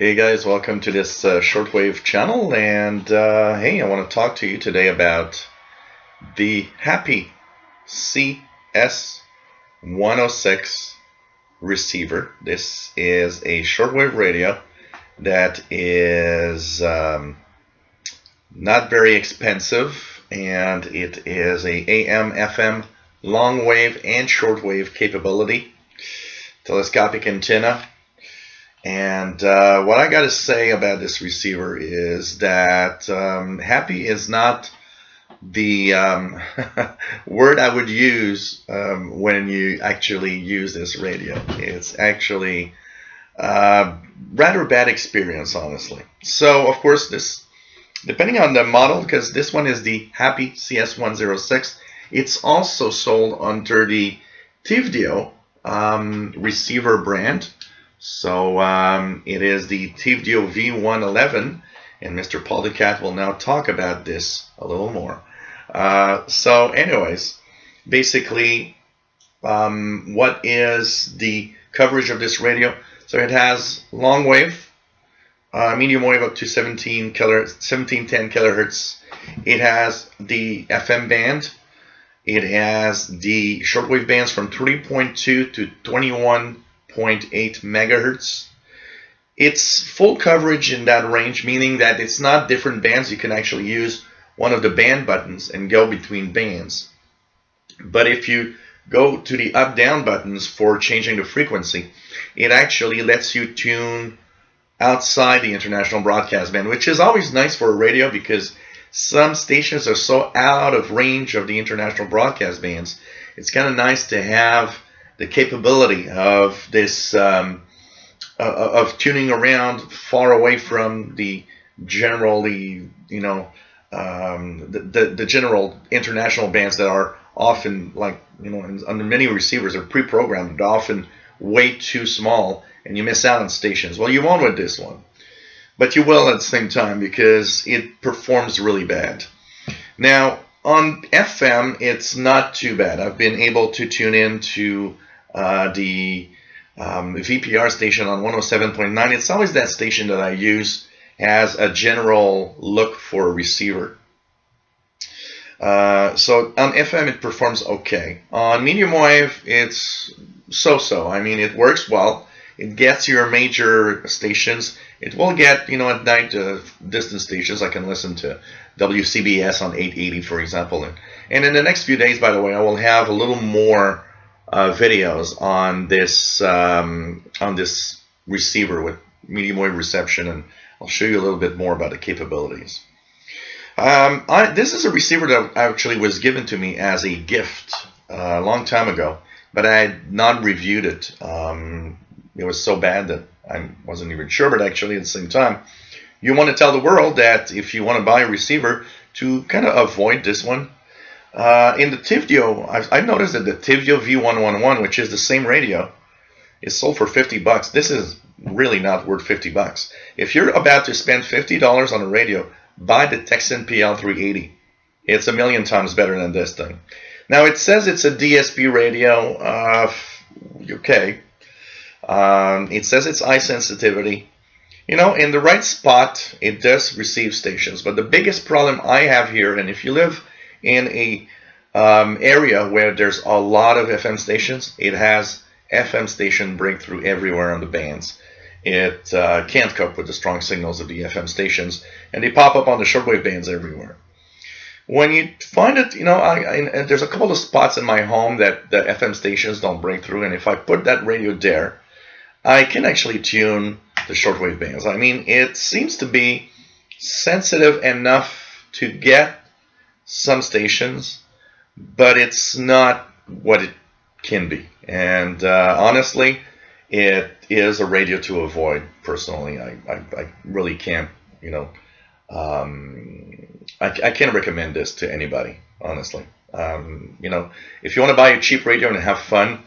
Hey guys, welcome to this Shortwave channel, and hey, I want to talk to you today about the happy CS106 receiver. This is a shortwave radio that is not very expensive, and it is a AM, FM, long wave and shortwave capability, telescopic antenna. And what I got to say about this receiver is that happy is not the word I would use when you actually use this radio. It's actually rather bad experience, honestly. So, of course, this, depending on the model, because this one is the Happy CS106, it's also sold under the Tivdio receiver brand. So it is the Tivdio V111, and Mr. Polycat will now talk about this a little more. So anyways, basically, what is the coverage of this radio? So it has long wave, medium wave up to 1710 kilohertz. It has the FM band. It has the shortwave bands from 3.2 to 21.8 megahertz. It's full coverage in that range, meaning that it's not different bands. You can actually use one of the band buttons and go between bands. But if you go to the up-down buttons for changing the frequency, it actually lets you tune outside the international broadcast band, which is always nice for a radio because some stations are so out of range of the international broadcast bands. It's kind of nice to have the capability of this of tuning around far away from the generally, the general international bands that are often, like, under many receivers are pre-programmed, but often way too small, and you miss out on stations. Well, you won't with this one, but you will at the same time because it performs really bad. Now, on FM, it's not too bad. I've been able to tune in to the VPR station on 107.9. It's always that station that I use as a general look for a receiver. So on FM, it performs okay. On medium wave, it's so-so. I mean, it works well. It gets your major stations. It will get, at night, distant stations. I can listen to WCBS on 880, for example. And in the next few days, by the way, I will have a little more videos on this receiver with medium wave reception, and I'll show you a little bit more about the capabilities. This is a receiver that actually was given to me as a gift a long time ago, but I had not reviewed it. It was so bad that I wasn't even sure, but actually at the same time, you want to tell the world that if you want to buy a receiver, to kind of avoid this one. In the Tivdio, I've noticed that the Tivdio V111, which is the same radio, is sold for $50. This is really not worth $50. If you're about to spend $50 on a radio, buy the Texan PL380. It's a million times better than this thing. Now, it says it's a DSP radio. Okay. It says it's high sensitivity. In the right spot, it does receive stations. But the biggest problem I have here, and if you live in a area where there's a lot of FM stations, it has FM station breakthrough everywhere on the bands. It can't cope with the strong signals of the FM stations, and they pop up on the shortwave bands everywhere. When you find it, there's a couple of spots in my home that the FM stations don't break through, and if I put that radio there, I can actually tune the shortwave bands. I mean, it seems to be sensitive enough to get some stations, but it's not what it can be. And honestly, it is a radio to avoid. Personally, I really can't, I can't recommend this to anybody, honestly. If you want to buy a cheap radio and have fun,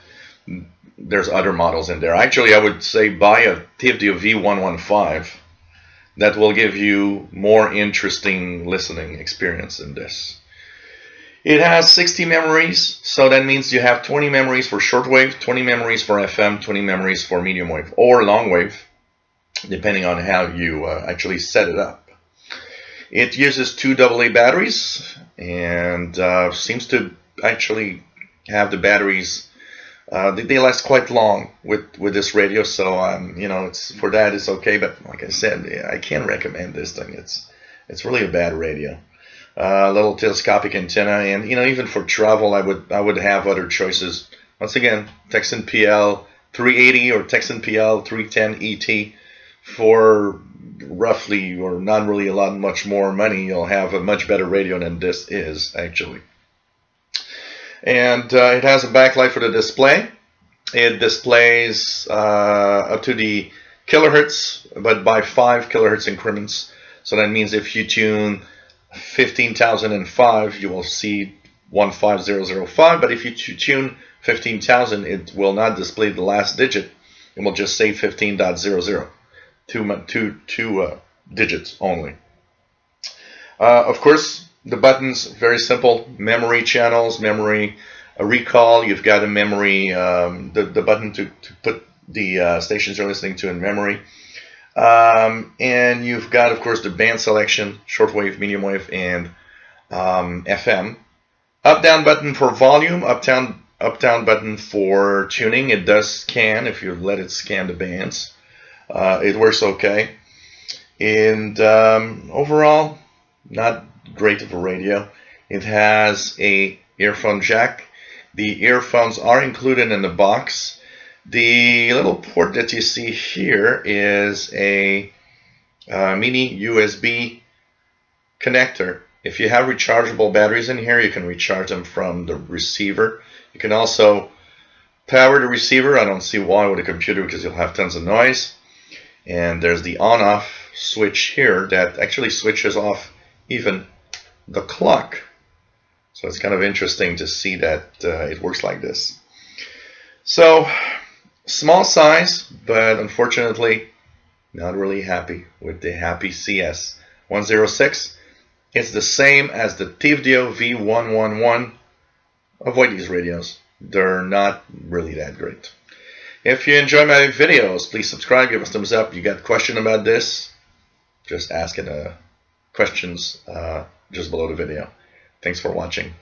there's other models in there. Actually, I would say buy a Tivdio V115. That will give you more interesting listening experience than this. It has 60 memories, so that means you have 20 memories for shortwave, 20 memories for FM, 20 memories for medium wave or long wave. depending on how you actually set it up. It uses 2 AA batteries and seems to actually have the batteries. They last quite long with this radio, so you know, for that it's okay. But like I said, I can't recommend this thing. It's really a bad radio. Little telescopic antenna, and you know, even for travel, I would have other choices. Once again, Texan PL 380 or Texan PL 310 ET for roughly, or not really a lot much more money. You'll have a much better radio than this is actually. And it has a backlight for the display. It displays up to the kilohertz, but by 5 kilohertz increments. So that means if you tune 15,005, you will see 15005. But if you tune 15,000, it will not display the last digit. It will just say 15.00, two digits only. Of course, the buttons, very simple. Memory channels, memory recall. You've got a memory, the button to put the stations you're listening to in memory. And you've got, of course, the band selection, shortwave, medium wave, and FM. Up-down button for volume, up-down button for tuning. It does scan if you let it scan the bands. It works okay. And overall, not great of a radio. It has a earphone jack. The earphones are included in the box. The little port that you see here is a mini USB connector. If you have rechargeable batteries in here, you can recharge them from the receiver. You can also power the receiver. I don't see why with a computer, because you'll have tons of noise. And there's the on-off switch here that actually switches off even the clock. So it's kind of interesting to see that it works like this. So small size, but unfortunately not really happy with the Happy CS106. It's the same as the Tivdio V111. Avoid these radios. They're not really that great. If you enjoy my videos, please subscribe, give us a thumbs up. You got a question about this? Just ask in the questions just below the video. Thanks for watching.